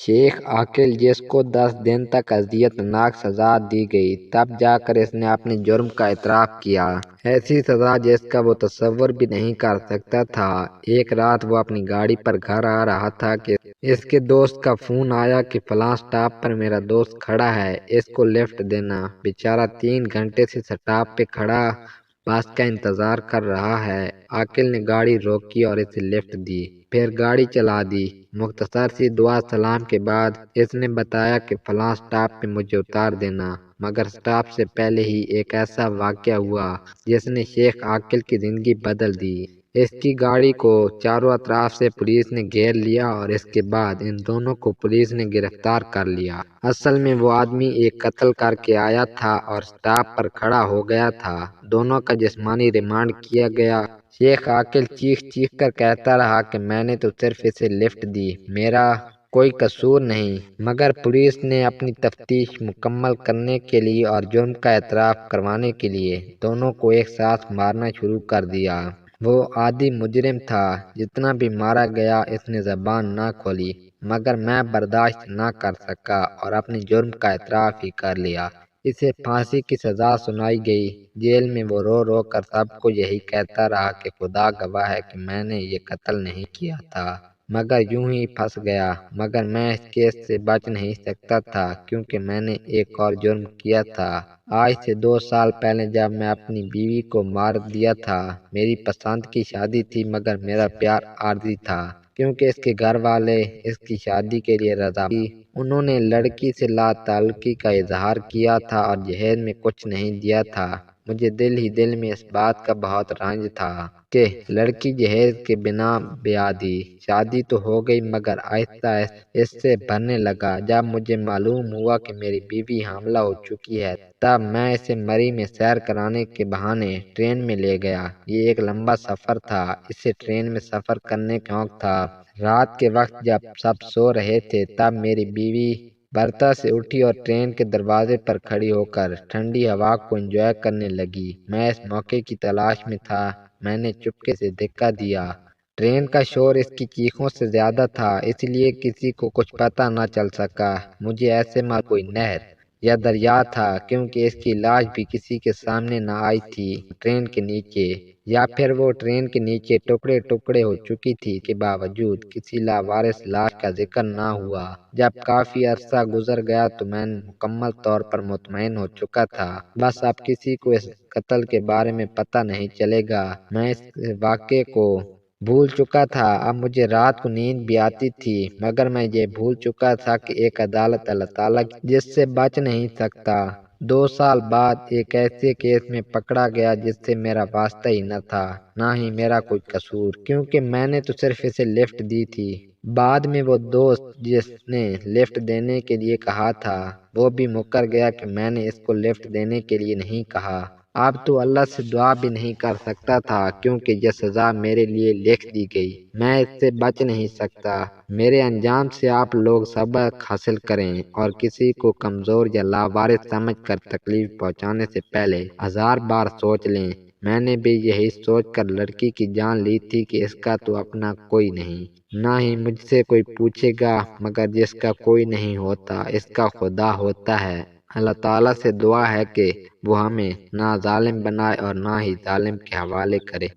شیخ عاقل جس کو 10 دن تک اذیت ناک سزا دی گئی، تب جا کر اس نے اپنے جرم کا اعتراف کیا۔ ایسی سزا جس کا وہ تصور بھی نہیں کر سکتا تھا۔ ایک رات وہ اپنی گاڑی پر گھر آ رہا تھا کہ اس کے دوست کا فون آیا کہ فلاں سٹاپ پر میرا دوست کھڑا ہے، اس کو لفٹ دینا۔ بیچارہ 3 گھنٹے سے سٹاپ پہ کھڑا بس کا انتظار کر رہا ہے۔ عاقل نے گاڑی روکی اور اسے لفٹ دی، پھر گاڑی چلا دی۔ مختصر سی دعا سلام کے بعد اس نے بتایا کہ فلاں سٹاپ پہ مجھے اتار دینا، مگر سٹاپ سے پہلے ہی ایک ایسا واقعہ ہوا جس نے شیخ عاقل کی زندگی بدل دی۔ اس کی گاڑی کو چاروں اطراف سے پولیس نے گھیر لیا اور اس کے بعد ان دونوں کو پولیس نے گرفتار کر لیا۔ اصل میں وہ آدمی ایک قتل کر کے آیا تھا اور سٹاپ پر کھڑا ہو گیا تھا۔ دونوں کا جسمانی ریمانڈ کیا گیا۔ شیخ عاقل چیخ چیخ کر کہتا رہا کہ میں نے تو صرف اسے لفٹ دی، میرا کوئی قصور نہیں، مگر پولیس نے اپنی تفتیش مکمل کرنے کے لیے اور جرم کا اعتراف کروانے کے لیے دونوں کو ایک ساتھ مارنا شروع کر دیا۔ وہ عادی مجرم تھا، جتنا بھی مارا گیا اس نے زبان نہ کھولی، مگر میں برداشت نہ کر سکا اور اپنے جرم کا اعتراف ہی کر لیا۔ اسے پھانسی کی سزا سنائی گئی۔ جیل میں وہ رو رو کر سب کو یہی کہتا رہا کہ خدا گواہ ہے کہ میں نے یہ قتل نہیں کیا تھا، مگر یوں ہی پھنس گیا۔ مگر میں اس کیس سے بچ نہیں سکتا تھا کیونکہ میں نے ایک اور جرم کیا تھا۔ آج سے 2 سال پہلے جب میں اپنی بیوی کو مار دیا تھا، میری پسند کی شادی تھی مگر میرا پیار عارضی تھا کیونکہ اس کے گھر والے اس کی شادی کے لیے رضامندی تھی۔ انہوں نے لڑکی سے لا تعلقی کا اظہار کیا تھا اور جہیز میں کچھ نہیں دیا تھا۔ مجھے دل ہی دل میں اس بات کا بہت رنج تھا کہ لڑکی جہیز کے بنا بیاہ دی۔ شادی تو ہو گئی مگر آہستہ آہستہ اس سے بھرنے لگا۔ جب مجھے معلوم ہوا کہ میری بیوی حاملہ ہو چکی ہے، تب میں اسے مری میں سیر کرانے کے بہانے ٹرین میں لے گیا۔ یہ ایک لمبا سفر تھا، اسے ٹرین میں سفر کرنے کا شوق تھا۔ رات کے وقت جب سب سو رہے تھے، تب میری بیوی برتھا سے اٹھی اور ٹرین کے دروازے پر کھڑی ہو کر ٹھنڈی ہوا کو انجوائے کرنے لگی۔ میں اس موقع کی تلاش میں تھا، میں نے چپکے سے دھکا دیا۔ ٹرین کا شور اس کی چیخوں سے زیادہ تھا، اس لیے کسی کو کچھ پتہ نہ چل سکا۔ مجھے ایسے میں کوئی نہر یا دریا تھا کیونکہ اس کی لاش بھی کسی کے سامنے نہ آئی تھی ٹرین کے نیچے، یا پھر وہ ٹرین کے نیچے ٹکڑے ٹکڑے ہو چکی تھی کے باوجود کسی لاوارث لاش کا ذکر نہ ہوا۔ جب کافی عرصہ گزر گیا تو میں مکمل طور پر مطمئن ہو چکا تھا بس اب کسی کو اس قتل کے بارے میں پتہ نہیں چلے گا۔ میں اس واقعے کو بھول چکا تھا۔ اب مجھے رات کو نیند بھی آتی تھی مگر میں یہ بھول چکا تھا کہ ایک عدالت اللہ تعالیٰ کی جس سے بچ نہیں سکتا۔ 2 سال بعد ایک ایسے کیس میں پکڑا گیا جس سے میرا واسطہ ہی نہ تھا، نہ ہی میرا کوئی قصور، کیونکہ میں نے تو صرف اسے لفٹ دی تھی۔ بعد میں وہ دوست جس نے لفٹ دینے کے لیے کہا تھا، وہ بھی مکر گیا کہ میں نے اس کو لفٹ دینے کے لیے نہیں کہا۔ اب تو اللہ سے دعا بھی نہیں کر سکتا تھا کیونکہ یہ سزا میرے لیے لکھ دی گئی، میں اس سے بچ نہیں سکتا۔ میرے انجام سے آپ لوگ سبق حاصل کریں اور کسی کو کمزور یا لاوارث سمجھ کر تکلیف پہنچانے سے پہلے 1000 بار سوچ لیں۔ میں نے بھی یہی سوچ کر لڑکی کی جان لی تھی کہ اس کا تو اپنا کوئی نہیں، نہ ہی مجھ سے کوئی پوچھے گا، مگر جس کا کوئی نہیں ہوتا اس کا خدا ہوتا ہے۔ اللہ تعالیٰ سے دعا ہے کہ وہ ہمیں نہ ظالم بنائے اور نہ ہی ظالم کے حوالے کرے۔